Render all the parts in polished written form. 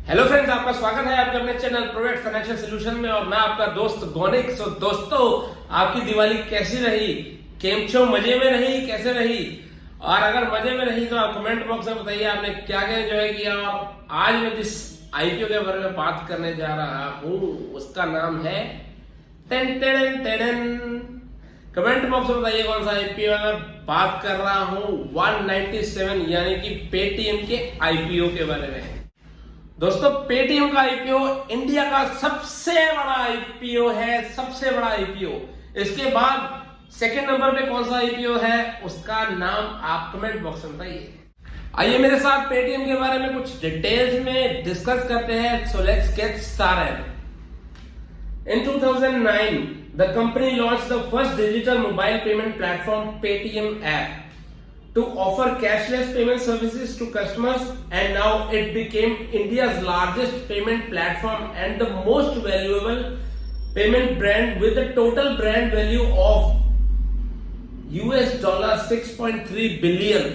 Hello friends, आपका स्वागत है आपके अपने चैनल प्रोवेट फाइनेंशियल सॉल्यूशन में और मैं आपका दोस्त गौनिक। सो दोस्तों, आपकी दिवाली कैसी रही? केम छो, मजे में रही? कैसे रही? और अगर मजे में रही तो आप कमेंट बॉक्स में बताइए आपने क्या क्या एंजॉय किया। और आज मैं जिस आईपीओ के बारे में बात करने जा रहा हूँ उसका नाम है ten ten ten. Comment box में बताइए कौन सा आईपीओ मैं बात कर रहा हूँ। 197 यानी कि पेटीएम के आईपीओ के बारे में। दोस्तों, पेटीएम का आईपीओ इंडिया का सबसे बड़ा आईपीओ है, सबसे बड़ा आईपीओ। इसके बाद सेकंड नंबर पे कौन सा आईपीओ है उसका नाम आप कमेंट बॉक्स में बताइए। आइए मेरे साथ पेटीएम के बारे में कुछ डिटेल्स में डिस्कस करते हैं। So let's get started. In 2009 the company launched the first digital mobile payment platform Paytm app to offer cashless payment services to customers, and now it became India's largest payment platform and the most valuable payment brand with a total brand value of $6.3 billion.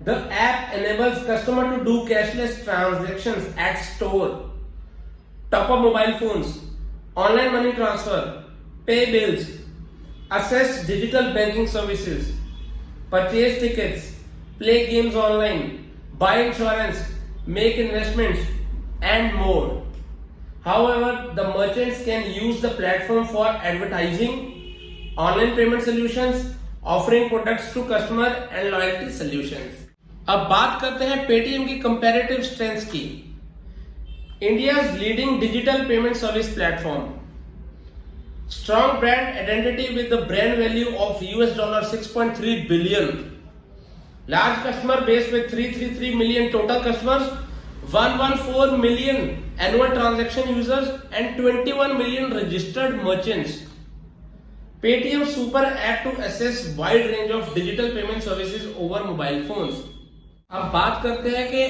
The app enables customer to do cashless transactions at store, top up mobile phones, online money transfer, pay bills, access digital banking services, purchase tickets, play games online, buy insurance, make investments, and more. However, the merchants can use the platform for advertising, online payment solutions, offering products to customer and loyalty solutions. अब बात करते हैं Paytm की comparative strengths की। India's leading digital payment service platform. Strong brand identity with the brand value of $6.3 billion. Large customer base with 333 million total customers, 114 million annual transaction users and 21 million registered merchants. Paytm Super app to access wide range of digital payment services over mobile phones. अब बात करते हैं कि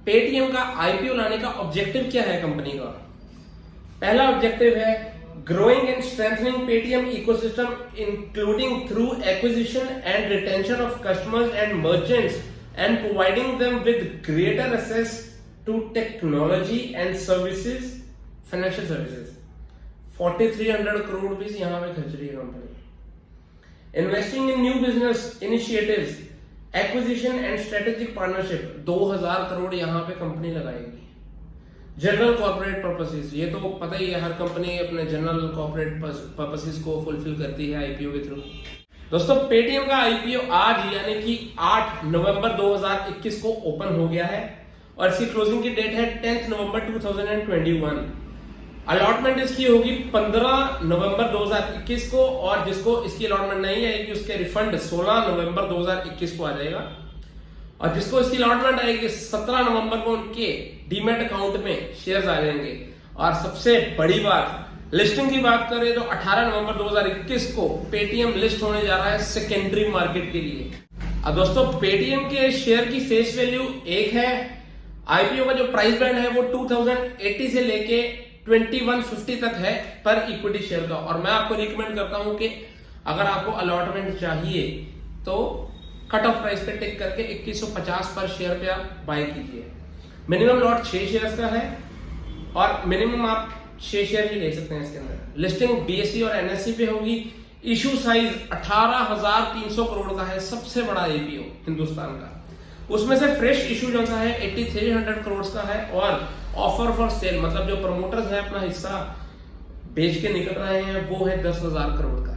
Paytm का IPO लाने का objective क्या है कंपनी का। पहला ऑब्जेक्टिव है growing and strengthening Paytm ecosystem, including through acquisition and retention of customers and merchants, and providing them with greater access to technology and services, financial services. 4,300 crore rupees यहाँ पे खर्च रही है company. Investing in new business initiatives, acquisition and strategic partnership, 2,000 crore यहाँ पे company लगाएगी। General corporate purposes, ये तो पता ही है, हर कंपनी अपने जनरल कॉर्पोरेट पर्पसेस को फुलफिल करती है आईपीओ के थ्रू। दोस्तों, पेटीएम का आईपीओ आज यानी कि 8 नवंबर 2021 को ओपन हो गया है और इसकी क्लोजिंग की डेट है 10 नवंबर 2021। अलॉटमेंट इसकी होगी 15 नवंबर 2021 को, और जिसको इसकी अलॉटमेंट नहीं आएगी उसके रिफंड 16 नवंबर 2021 को आ जाएगा, और जिसको इसकी अलॉटमेंट आएगी 17 नवंबर को उनके डीमैट अकाउंट में शेयर्स आ जाएंगे। और सबसे बड़ी बात, लिस्टिंग की बात करें तो 18 नवंबर 2021 को पेटीएम लिस्ट होने जा रहा है सेकेंडरी मार्केट के लिए। अब दोस्तों, पेटीएम के शेयर की फेस वैल्यू 1 है। आईपीओ का जो प्राइस बैंड है वो 2080 से लेके 2150 तक है पर इक्विटी शेयर का। और मैं आपको रिकमेंड करता हूं कि अगर आपको अलॉटमेंट चाहिए तो कट ऑफ प्राइस पे टिक करके 2150 पर शेयर पे आप बाय कीजिए। मिनिमम लॉट 6 शेयर्स का है और मिनिमम आप 6 शेयर ही ले सकते हैं इसके अंदर। लिस्टिंग बीएसई और एनएसई पे होगी। इशू साइज 18,300 करोड़ का है, सबसे बड़ा आईपीओ हिंदुस्तान का। उसमें से फ्रेश इशू जो सा है 8,300 करोड़ का है, और ऑफर फॉर सेल मतलब जो प्रमोटर्स है अपना हिस्सा बेच के निकल रहे हैं वो है 10,000 करोड़ का।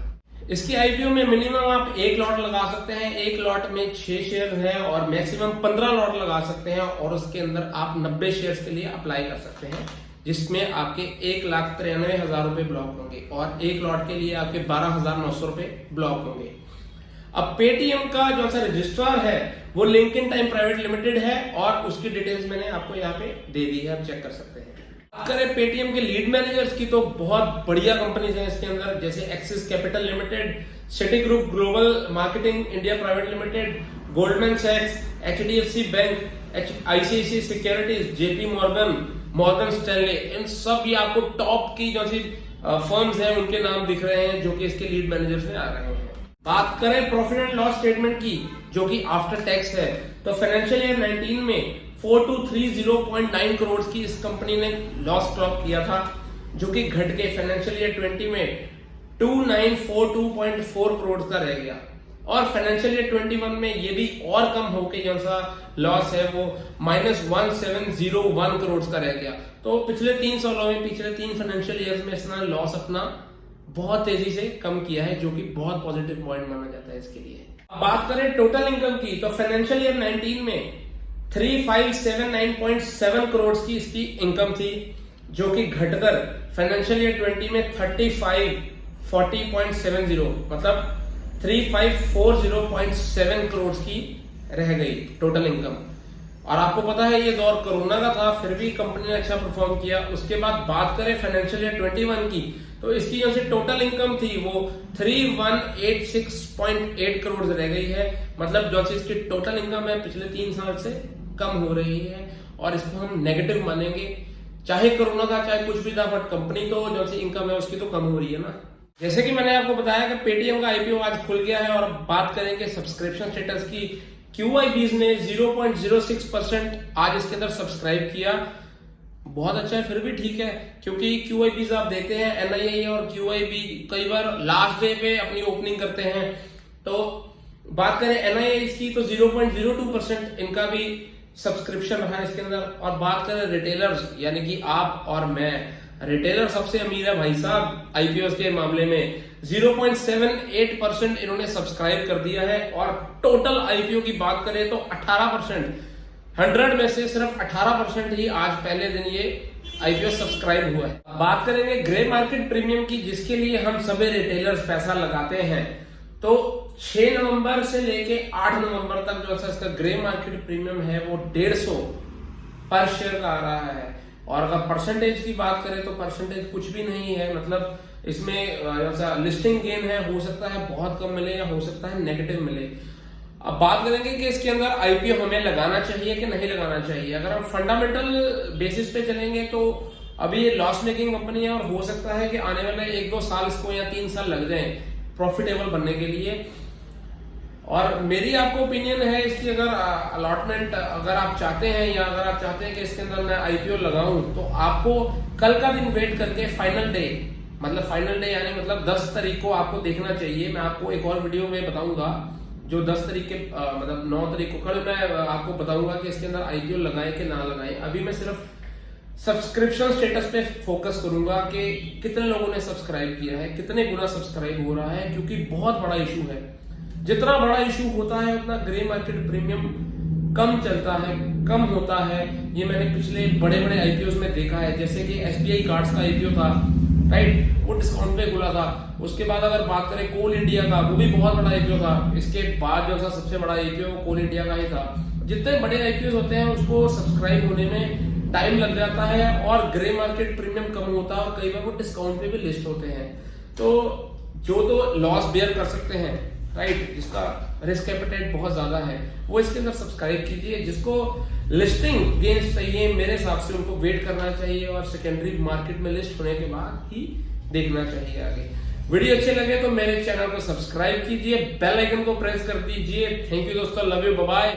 इसकी आईपीओ में मिनिमम आप 1 लॉट लगा सकते हैं, 1 लॉट में 6 शेयर है, और मैक्सिमम 15 लॉट लगा सकते हैं, और उसके अंदर आप 90 शेयर्स के लिए अप्लाई कर सकते हैं, जिसमें आपके 1,93,000 रुपए ब्लॉक होंगे, और 1 लॉट के लिए आपके 12,900 रुपए ब्लॉक होंगे। अब पेटीएम का जो सा रजिस्ट्रार है वो लिंकन टाइम प्राइवेट लिमिटेड है, और उसकी डिटेल्स मैंने आपको यहाँ पे दे दी है, आप चेक कर सकते हैं। बात करें पेटीएम के लीड मैनेजर्स की तो बहुत बढ़िया कंपनीज हैं इसके अंदर, जैसे Axis Capital Limited, Citigroup Global Marketing India Private Limited, Goldman सैक्स, HDFC Bank, ICICI Securities, JP Morgan, Morgan Stanley, इन सब ये आपको टॉप की जो सी फर्म्स हैं उनके नाम दिख रहे हैं जो कि इसके लीड मैनेजर्स में आ रहे हैं। बात करें प्रॉफिट एंड लॉस स्टेटमेंट की जो कि आफ्टर टैक्स है, तो फाइनेंशियल ईयर 19 में 4230.9 करोड़ की इस कंपनी ने लॉस क्लॉक किया था, जो कि घट के फाइनेंशियल ईयर 20 में 2942.4 करोड़ का रह गया। और फाइनेंशियल ईयर 21 में ये भी और कम होकर जो सा लॉस है वो -1701 करोड़ का रह गया। तो पिछले 3 सालों में, पिछले 3 फाइनेंशियल ईयर्स में इसने लॉस अपना बहुत तेजी से कम किया है, जो कि बहुत पॉजिटिव पॉइंट माना जाता है इसके लिए। बात करें टोटल इनकम की, तो फाइनेंशियल ईयर 19 में 3579.7 करोड़ की इसकी इनकम थी, जो कि घटकर फाइनेंशियल ईयर 20 में 3540.70 मतलब 3540.7 करोड़ की रह गई टोटल इनकम। और आपको पता है ये दौर कोरोना का था, फिर भी कंपनी ने अच्छा परफॉर्म किया। उसके बाद बात करें फाइनेंशियल ईयर 21 की, तो इसकी जो से टोटल इनकम थी वो 3186.8 करोड़ रह गई है, मतलब जो इसकी टोटल इनकम है पिछले 3 साल से कम हो रही है। और इसको हम नेगेटिव मानेंगे, चाहे कोरोना था चाहे कुछ भी था, बट कंपनी तो जो सी इनकम है उसकी तो कम हो रही है ना। जैसे कि मैंने आपको बताया कि पेटीएम का आईपीओ आज खुल गया है, और बात करेंगे सब्सक्रिप्शन स्टेटस की। QIBs ने 0.06% आज इसके अंदर सब्सक्राइब किया, बहुत अच्छा है, फिर भी ठीक है, क्योंकि QIBs आप देखते हैं NII और QIB कई बार लास्ट डे पे अपनी ओपनिंग करते हैं। तो बात करें NII की तो 0.02% इनका भी सब्सक्रिप्शन रहा इसके अंदर। और बात करें रिटेलर्स यानी कि आप और मैं, रिटेलर सबसे अमीर है भाई साहब IPOs के मामले में, 0.78% इन्होंने सब्सक्राइब कर दिया है। और टोटल IPO की बात करें तो 18%, 100 में से सिर्फ 18% ही आज पहले दिन ये IPO सब्सक्राइब हुआ है। बात करेंगे ग्रे मार्केट प्रीमियम की, जिसके लिए हम सभी रिटेलर्स पैसा लगाते हैं। तो 6 नवंबर से लेके 8 नवंबर तक जो इसका ग्रे मार्केट प्रीमियम है वो 150 पर शेयर का आ रहा है। और अगर परसेंटेज की बात करें तो परसेंटेज कुछ भी नहीं है, मतलब इसमें लिस्टिंग गेन है, हो सकता है बहुत कम मिले या हो सकता है नेगेटिव मिले। अब बात करेंगे कि इसके अंदर IPO हमें लगाना चाहिए कि नहीं लगाना चाहिए। अगर हम फंडामेंटल बेसिस पे चलेंगे तो अभी ये लॉस मेकिंग कंपनी है, और हो सकता है कि आने वाले 1-2 साल इसको या 3 साल लग जाए प्रॉफिटेबल बनने के लिए। और मेरी आपको ओपिनियन है इसकी, अगर अलॉटमेंट अगर आप चाहते हैं या अगर आप चाहते हैं कि इसके अंदर मैं IPO लगाऊं, तो आपको कल का दिन वेट करके फाइनल डे यानी मतलब 10 तारीख को आपको देखना चाहिए। मैं आपको एक और वीडियो में बताऊंगा जो 10 तारीख के मतलब 9 तारीख को कल मैं आपको बताऊंगा कि इसके अंदर IPO लगाएं कि ना लगाएं। अभी मैं सिर्फ सब्सक्रिप्शन स्टेटस पे फोकस करूंगा कि कितने लोगों ने सब्सक्राइब किया है, कितने गुना सब्सक्राइब हो रहा है, क्योंकि बहुत बड़ा इशू है। जितना बड़ा इशू होता है उतना ग्रे मार्केट प्रीमियम कम चलता है, कम होता है। ये मैंने पिछले बड़े बड़े IPOs में देखा है, जैसे कि SBI कार्ड्स का IPO था, राइट, वो डिस्काउंट पे खुला था। उसके बाद अगर बात करें कोल इंडिया का, वो भी बहुत बड़ा IPO था। इसके बाद जो था सबसे बड़ा IPO कोल इंडिया का ही था। जितने बड़े IPOs होते हैं उसको सब्सक्राइब होने में टाइम लग जाता है, और ग्रे मार्केट प्रीमियम कम होता है, और कई बार वो डिस्काउंट पे भी लिस्ट होते हैं। तो जो तो लॉस बेयर कर सकते हैं, राइट, जिसका रिस्क एपेटाइट बहुत ज्यादा है, वो इसके अंदर सब्सक्राइब कीजिए। जिसको लिस्टिंग गेन्स चाहिए, मेरे हिसाब से उनको वेट करना चाहिए, और सेकेंडरी मार्केट में लिस्ट होने के बाद ही देखना चाहिए आगे। वीडियो अच्छे लगे तो मेरे चैनल को सब्सक्राइब कीजिए, बेल आइकन को प्रेस कर दीजिए। थैंक यू दोस्तों, लव यू, बाय बाय।